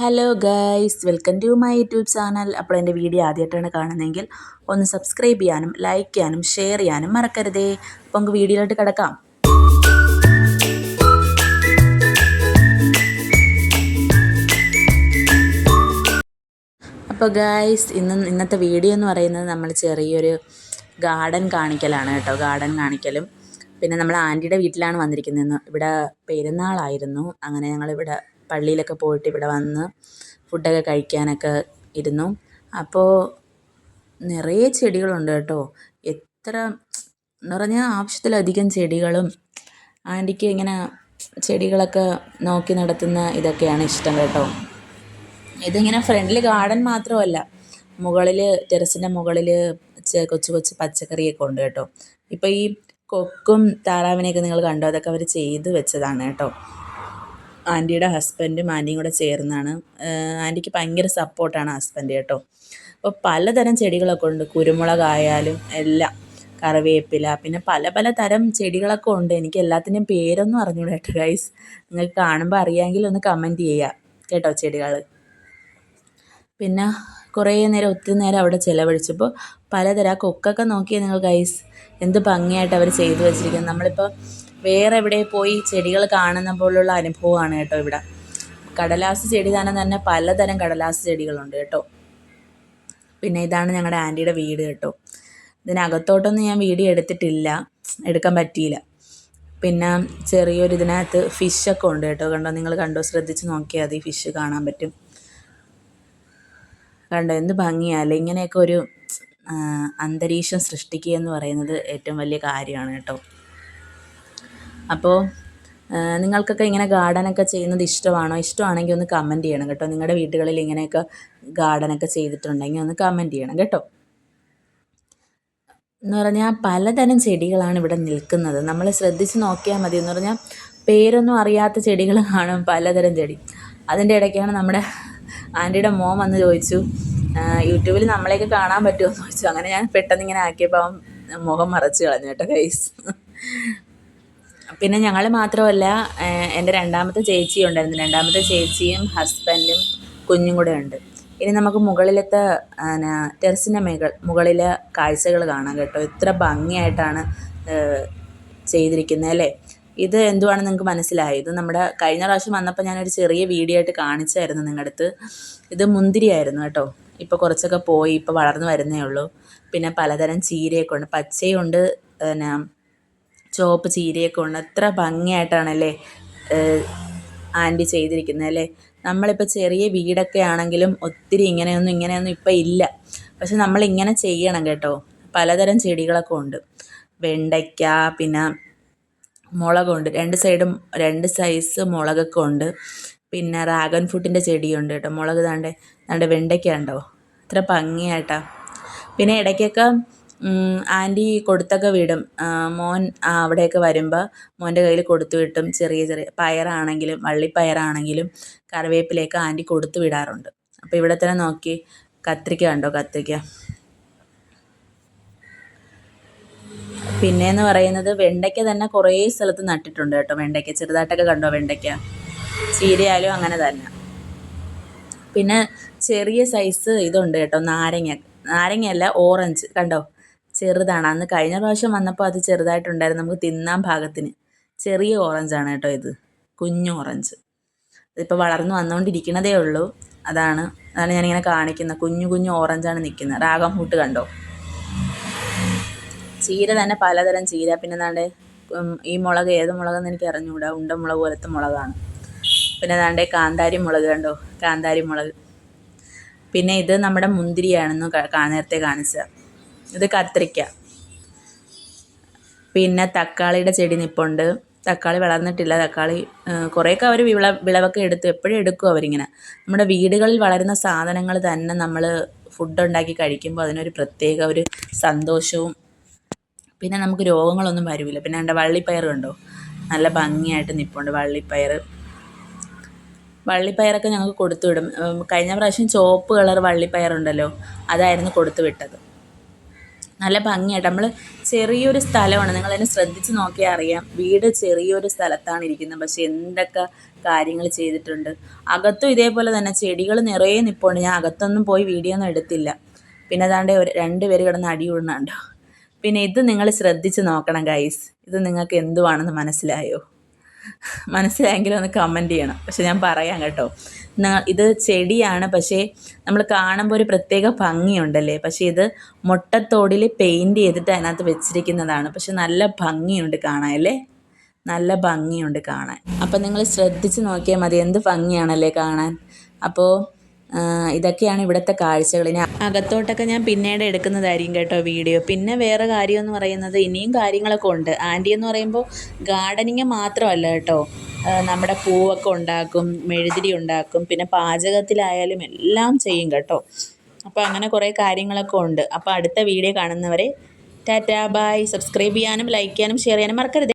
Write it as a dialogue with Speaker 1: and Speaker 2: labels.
Speaker 1: Hello guys, welcome to my YouTube channel. അപ്പോൾ എൻ്റെ video ആദ്യമായിട്ടാണ് കാണുന്നതെങ്കിൽ ഒന്ന് സബ്സ്ക്രൈബ് ചെയ്യാനും ലൈക്ക് ചെയ്യാനും ഷെയർ ചെയ്യാനും മറക്കരുതേ. അപ്പോൾ നമുക്ക് വീഡിയോയിലോട്ട് കിടക്കാം. അപ്പോൾ ഗൈസ്, ഇന്നത്തെ വീഡിയോ എന്ന് പറയുന്നത് നമ്മൾ ചെറിയൊരു ഗാർഡൻ കാണിക്കലാണ് കേട്ടോ. ഗാർഡൻ കാണിക്കലും പിന്നെ നമ്മൾ ആൻറ്റിയുടെ വീട്ടിലാണ് വന്നിരിക്കുന്നത്. ഇവിടെ പെരുന്നാളായിരുന്നു. അങ്ങനെ ഞങ്ങളിവിടെ പള്ളിയിലൊക്കെ പോയിട്ട് ഇവിടെ വന്ന് ഫുഡൊക്കെ കഴിക്കാനൊക്കെ ഇരുന്നു. അപ്പോൾ നിറയെ ചെടികളുണ്ട് കേട്ടോ. എത്ര എന്ന് പറഞ്ഞാൽ ആവശ്യത്തിലധികം ചെടികളും. ആൻറ്റിക്ക് ഇങ്ങനെ ചെടികളൊക്കെ നോക്കി നടത്തുന്ന ഇതൊക്കെയാണ് ഇഷ്ടം കേട്ടോ. ഇതിങ്ങനെ ഫ്രണ്ടിൽ ഗാർഡൻ മാത്രമല്ല, മുകളിൽ ടെറസിൻ്റെ മുകളിൽ കൊച്ചു കൊച്ചു പച്ചക്കറിയൊക്കെ ഉണ്ട് കേട്ടോ. ഇപ്പോൾ ഈ കൊക്കും താറാവിനെയൊക്കെ നിങ്ങൾ കണ്ടോ? അതൊക്കെ അവർ ചെയ്ത് വെച്ചതാണ് കേട്ടോ. ആൻറ്റിയുടെ ഹസ്ബൻഡും ആൻറ്റിയും കൂടെ ചേർന്നാണ്. ആൻറ്റിക്ക് ഭയങ്കര സപ്പോർട്ടാണ് ഹസ്ബൻഡ് കേട്ടോ. അപ്പോൾ പലതരം ചെടികളൊക്കെ ഉണ്ട്. കുരുമുളകായാലും എല്ലാം, കറിവേപ്പില, പിന്നെ പല പല തരം ചെടികളൊക്കെ ഉണ്ട്. എനിക്ക് എല്ലാത്തിൻ്റെയും പേരൊന്നും അറിഞ്ഞൂടാ കേട്ടോ ഗൈസ്. നിങ്ങൾക്ക് കാണുമ്പോൾ അറിയാമെങ്കിൽ ഒന്ന് കമൻറ്റ് ചെയ്യുക കേട്ടോ ചെടികൾ. പിന്നെ കുറേ നേരം, ഒത്തിരി നേരം അവിടെ ചിലവഴിച്ചപ്പോൾ പലതരം കൊക്കൊക്കെ നോക്കിയാൽ നിങ്ങൾ ഗൈസ്, എന്ത് ഭംഗിയായിട്ട് അവർ ചെയ്തു വെച്ചിരിക്കുന്നത്. നമ്മളിപ്പോൾ വേറെ എവിടെ പോയി ചെടികൾ കാണുന്ന പോലുള്ള അനുഭവമാണ് കേട്ടോ ഇവിടെ. കടലാസ് ചെടി തന്നെ പലതരം കടലാസ് ചെടികളുണ്ട് കേട്ടോ. പിന്നെ ഇതാണ് ഞങ്ങളുടെ ആൻറ്റിയുടെ വീട് കേട്ടോ. ഇതിനകത്തോട്ടൊന്നും ഞാൻ വീഡിയോ എടുക്കാൻ പറ്റിയില്ല. പിന്നെ ചെറിയൊരു ഇതിനകത്ത് ഫിഷൊക്കെ ഉണ്ട് കേട്ടോ. കണ്ടോ, നിങ്ങൾ കണ്ടോ? ശ്രദ്ധിച്ച് നോക്കിയാൽ മതി, ഫിഷ് കാണാൻ പറ്റും. കണ്ടോ എന്ത് ഭംഗിയല്ലേ. ഇങ്ങനെയൊക്കെ ഒരു അന്തരീക്ഷം സൃഷ്ടിക്കുക എന്ന് പറയുന്നത് ഏറ്റവും വലിയ കാര്യമാണ് കേട്ടോ. അപ്പോൾ നിങ്ങൾക്കൊക്കെ ഇങ്ങനെ ഗാർഡനൊക്കെ ചെയ്യുന്നത് ഇഷ്ടമാണോ? ഇഷ്ടമാണെങ്കിൽ ഒന്ന് കമൻറ്റ് ചെയ്യണം കേട്ടോ. നിങ്ങളുടെ വീടുകളിൽ ഇങ്ങനെയൊക്കെ ഗാർഡനൊക്കെ ചെയ്തിട്ടുണ്ടെങ്കിൽ ഒന്ന് കമൻറ്റ് ചെയ്യണം കേട്ടോ. എന്ന് പറഞ്ഞാൽ പലതരം ചെടികളാണ് ഇവിടെ നിൽക്കുന്നത്. നമ്മൾ ശ്രദ്ധിച്ച് നോക്കിയാൽ മതി. എന്ന് പറഞ്ഞാൽ പേരൊന്നും അറിയാത്ത ചെടികൾ കാണും, പലതരം ചെടി. അതിൻ്റെ ഇടയ്ക്കാണ് നമ്മുടെ ആൻറ്റിയുടെ മോൻ വന്ന് ചോദിച്ചു, യൂട്യൂബിൽ നമ്മളെയൊക്കെ കാണാൻ പറ്റുമോ എന്ന് ചോദിച്ചു. അങ്ങനെ ഞാൻ പെട്ടെന്ന് ഇങ്ങനെ ആക്കിയപ്പോൾ അവൻ മുഖം മറച്ച് കളഞ്ഞു കേട്ടോ ഗൈസ്. പിന്നെ ഞങ്ങൾ മാത്രമല്ല, എൻ്റെ രണ്ടാമത്തെ ചേച്ചി ഉണ്ടായിരുന്നു. രണ്ടാമത്തെ ചേച്ചിയും ഹസ്ബൻഡും കുഞ്ഞും കൂടെ ഉണ്ട്. ഇനി നമുക്ക് മുകളിലത്തെ ടെറസിൻ്റെ മുകളിലെ കാഴ്ചകൾ കാണാം കേട്ടോ. എത്ര ഭംഗിയായിട്ടാണ് ചെയ്തിരിക്കുന്നത് അല്ലേ. ഇത് എന്തുവാണെന്ന് നിങ്ങൾക്ക് മനസ്സിലായി? ഇത് നമ്മുടെ കഴിഞ്ഞ പ്രാവശ്യം വന്നപ്പോൾ ഞാനൊരു ചെറിയ വീഡിയോ ആയിട്ട് കാണിച്ചായിരുന്നു നിങ്ങളുടെ അടുത്ത്. ഇത് മുന്തിരിയായിരുന്നു കേട്ടോ. ഇപ്പോൾ കുറച്ചൊക്കെ പോയി, ഇപ്പോൾ വളർന്നു വരുന്നേ ഉള്ളൂ. പിന്നെ പലതരം ചീരയൊക്കെ ഉണ്ട്, പച്ചയുണ്ട്, പിന്നെ ചുവപ്പ് ചീരയൊക്കെ ഉണ്ട്. എത്ര ഭംഗിയായിട്ടാണല്ലേ ആൻറ്റി ചെയ്തിരിക്കുന്നത് അല്ലേ. നമ്മളിപ്പോൾ ചെറിയ വീടൊക്കെ ആണെങ്കിലും ഒത്തിരി ഇങ്ങനെയൊന്നും ഇപ്പം ഇല്ല. പക്ഷെ നമ്മളിങ്ങനെ ചെയ്യണം കേട്ടോ. പലതരം ചെടികളൊക്കെ ഉണ്ട്. വെണ്ടയ്ക്ക, പിന്നെ മുളകുണ്ട്. രണ്ട് സൈസ് മുളകൊക്കെ ഉണ്ട്. പിന്നെ ഡ്രാഗൺ ഫ്രൂട്ടിൻ്റെ ചെടിയുണ്ട് കേട്ടോ. മുളക് ദാണ്ടെ വെണ്ടയ്ക്ക ഉണ്ടോ, എത്ര ഭംഗിയായിട്ടാ. പിന്നെ ഇടയ്ക്കൊക്കെ ആൻറ്റി കൊടുത്തൊക്കെ വിടും. മോൻ അവിടെയൊക്കെ വരുമ്പോൾ മോൻ്റെ കയ്യിൽ കൊടുത്തു വിട്ടും. ചെറിയ പയറാണെങ്കിലും വള്ളിപ്പയറാണെങ്കിലും കറിവേപ്പിലയൊക്കെ ആൻറ്റി കൊടുത്തു വിടാറുണ്ട്. അപ്പോൾ ഇവിടെ തന്നെ നോക്കി, കത്രിക്ക കണ്ടോ, കത്രിക്ക. പിന്നെയെന്ന് പറയുന്നത് വെണ്ടയ്ക്ക തന്നെ കുറേ സ്ഥലത്ത് നട്ടിട്ടുണ്ട് കേട്ടോ. വെണ്ടയ്ക്ക ചെറുതായിട്ടൊക്കെ കണ്ടോ, വെണ്ടയ്ക്ക. ചീരയായാലും അങ്ങനെ തന്നെ. പിന്നെ ചെറിയ സൈസ് ഇതുണ്ട് കേട്ടോ, നാരങ്ങയല്ല, ഓറഞ്ച് കണ്ടോ, ചെറുതാണ്. അന്ന് കഴിഞ്ഞ പ്രാവശ്യം വന്നപ്പോൾ അത് ചെറുതായിട്ടുണ്ടായിരുന്നു, നമുക്ക് തിന്നാൻ പാകത്തിന്. ചെറിയ ഓറഞ്ചാണ് കേട്ടോ ഇത്, കുഞ്ഞു ഓറഞ്ച്. ഇതിപ്പോൾ വളർന്നു വന്നുകൊണ്ടിരിക്കുന്നതേ ഉള്ളൂ. അതാണ് ഞാനിങ്ങനെ കാണിക്കുന്നത്. കുഞ്ഞു ഓറഞ്ചാണ് നിൽക്കുന്നത്. ഡ്രാഗൺ ഫ്രൂട്ട് കണ്ടോ. ചീര തന്നെ പലതരം ചീര. പിന്നെ ഈ മുളക് ഏത് മുളകെന്ന് എനിക്ക് അറിഞ്ഞുകൂടാ, ഉണ്ടമുളക് പോലത്തെ മുളകാണ്. പിന്നെ കാന്താരി മുളക് കണ്ടോ, കാന്താരി മുളക്. പിന്നെ ഇത് നമ്മുടെ മുന്തിരിയാണെന്ന് നേരത്തെ കാണിച്ചത്. ഇത് കത്രിക്ക. പിന്നെ തക്കാളിയുടെ ചെടി നിൽപ്പുണ്ട്. തക്കാളി വളർന്നിട്ടില്ല. തക്കാളി കുറേയൊക്കെ അവർ വിളവൊക്കെ എപ്പോഴും എടുക്കും അവരിങ്ങനെ. നമ്മുടെ വീടുകളിൽ വളരുന്ന സാധനങ്ങൾ തന്നെ നമ്മൾ ഫുഡ് ഉണ്ടാക്കി കഴിക്കുമ്പോൾ അതിനൊരു പ്രത്യേക ഒരു സന്തോഷവും, പിന്നെ നമുക്ക് രോഗങ്ങളൊന്നും വരില്ല. പിന്നെ വള്ളിപ്പയർ കണ്ടോ, നല്ല ഭംഗിയായിട്ട് നിൽപ്പുണ്ട് വള്ളിപ്പയറൊക്കെ ഞങ്ങൾക്ക് കൊടുത്തു വിടും. കഴിഞ്ഞ പ്രാവശ്യം ചുവപ്പ് കളർ വള്ളിപ്പയറുണ്ടല്ലോ, അതായിരുന്നു കൊടുത്തു വിട്ടത്. നല്ല ഭംഗിയായിട്ട്. നമ്മൾ ചെറിയൊരു സ്ഥലമാണ്, നിങ്ങളതിനെ ശ്രദ്ധിച്ച് നോക്കിയാൽ അറിയാം. വീട് ചെറിയൊരു സ്ഥലത്താണ് ഇരിക്കുന്നത്, പക്ഷെ എന്തൊക്കെ കാര്യങ്ങൾ ചെയ്തിട്ടുണ്ട്. അകത്തും ഇതേപോലെ തന്നെ ചെടികൾ നിറയെ നിൽപ്പുണ്ട്. ഞാൻ അകത്തൊന്നും പോയി വീഡിയോ ഒന്നും എടുത്തില്ല. പിന്നെ അതാണ്ട് 2 പേര് കിടന്ന് അടി കൂടുന്നുണ്ടോ. പിന്നെ ഇത് നിങ്ങൾ ശ്രദ്ധിച്ച് നോക്കണം ഗൈസ്. ഇത് നിങ്ങൾക്ക് എന്തുവാണെന്ന് മനസ്സിലായോ? മനസ്സിലായെങ്കിൽ ഒന്ന് കമൻറ്റ് ചെയ്യണം. പക്ഷെ ഞാൻ പറയാം കേട്ടോ. ഇത് ചെടിയാണ്, പക്ഷേ നമ്മൾ കാണുമ്പോൾ ഒരു പ്രത്യേക ഭംഗിയുണ്ടല്ലേ. പക്ഷേ ഇത് മുട്ടത്തോടിൽ പെയിൻറ്റ് ചെയ്തിട്ട് അതിനകത്ത് വെച്ചിരിക്കുന്നതാണ്. പക്ഷെ നല്ല ഭംഗിയുണ്ട് കാണാൻ അല്ലേ, നല്ല ഭംഗിയുണ്ട് കാണാൻ. അപ്പം നിങ്ങൾ ശ്രദ്ധിച്ച് നോക്കിയാൽ മതി, എന്ത് ഭംഗിയാണല്ലേ കാണാൻ. അപ്പോൾ ഇതൊക്കെയാണ് ഇവിടുത്തെ കാഴ്ചകൾ. ഇനി അകത്തോട്ടൊക്കെ ഞാൻ പിന്നീട് എടുക്കുന്നതായിരിക്കും കേട്ടോ വീഡിയോ. പിന്നെ വേറെ കാര്യമെന്ന് പറയുന്നത് ഇനിയും കാര്യങ്ങളൊക്കെ ഉണ്ട്. ആൻറ്റി എന്ന് പറയുമ്പോൾ ഗാർഡനിങ് മാത്രമല്ല കേട്ടോ, നമ്മുടെ പൂവൊക്കെ ഉണ്ടാക്കും, മെഴുതിരി ഉണ്ടാക്കും, പിന്നെ പാചകത്തിലായാലും എല്ലാം ചെയ്യും കേട്ടോ. അപ്പോൾ അങ്ങനെ കുറേ കാര്യങ്ങളൊക്കെ ഉണ്ട്. അപ്പോൾ അടുത്ത വീഡിയോ കാണുന്നവരെ ടാറ്റാ ബൈ. സബ്സ്ക്രൈബ് ചെയ്യാനും ലൈക്ക് ചെയ്യാനും ഷെയർ ചെയ്യാനും മറക്കരുത്.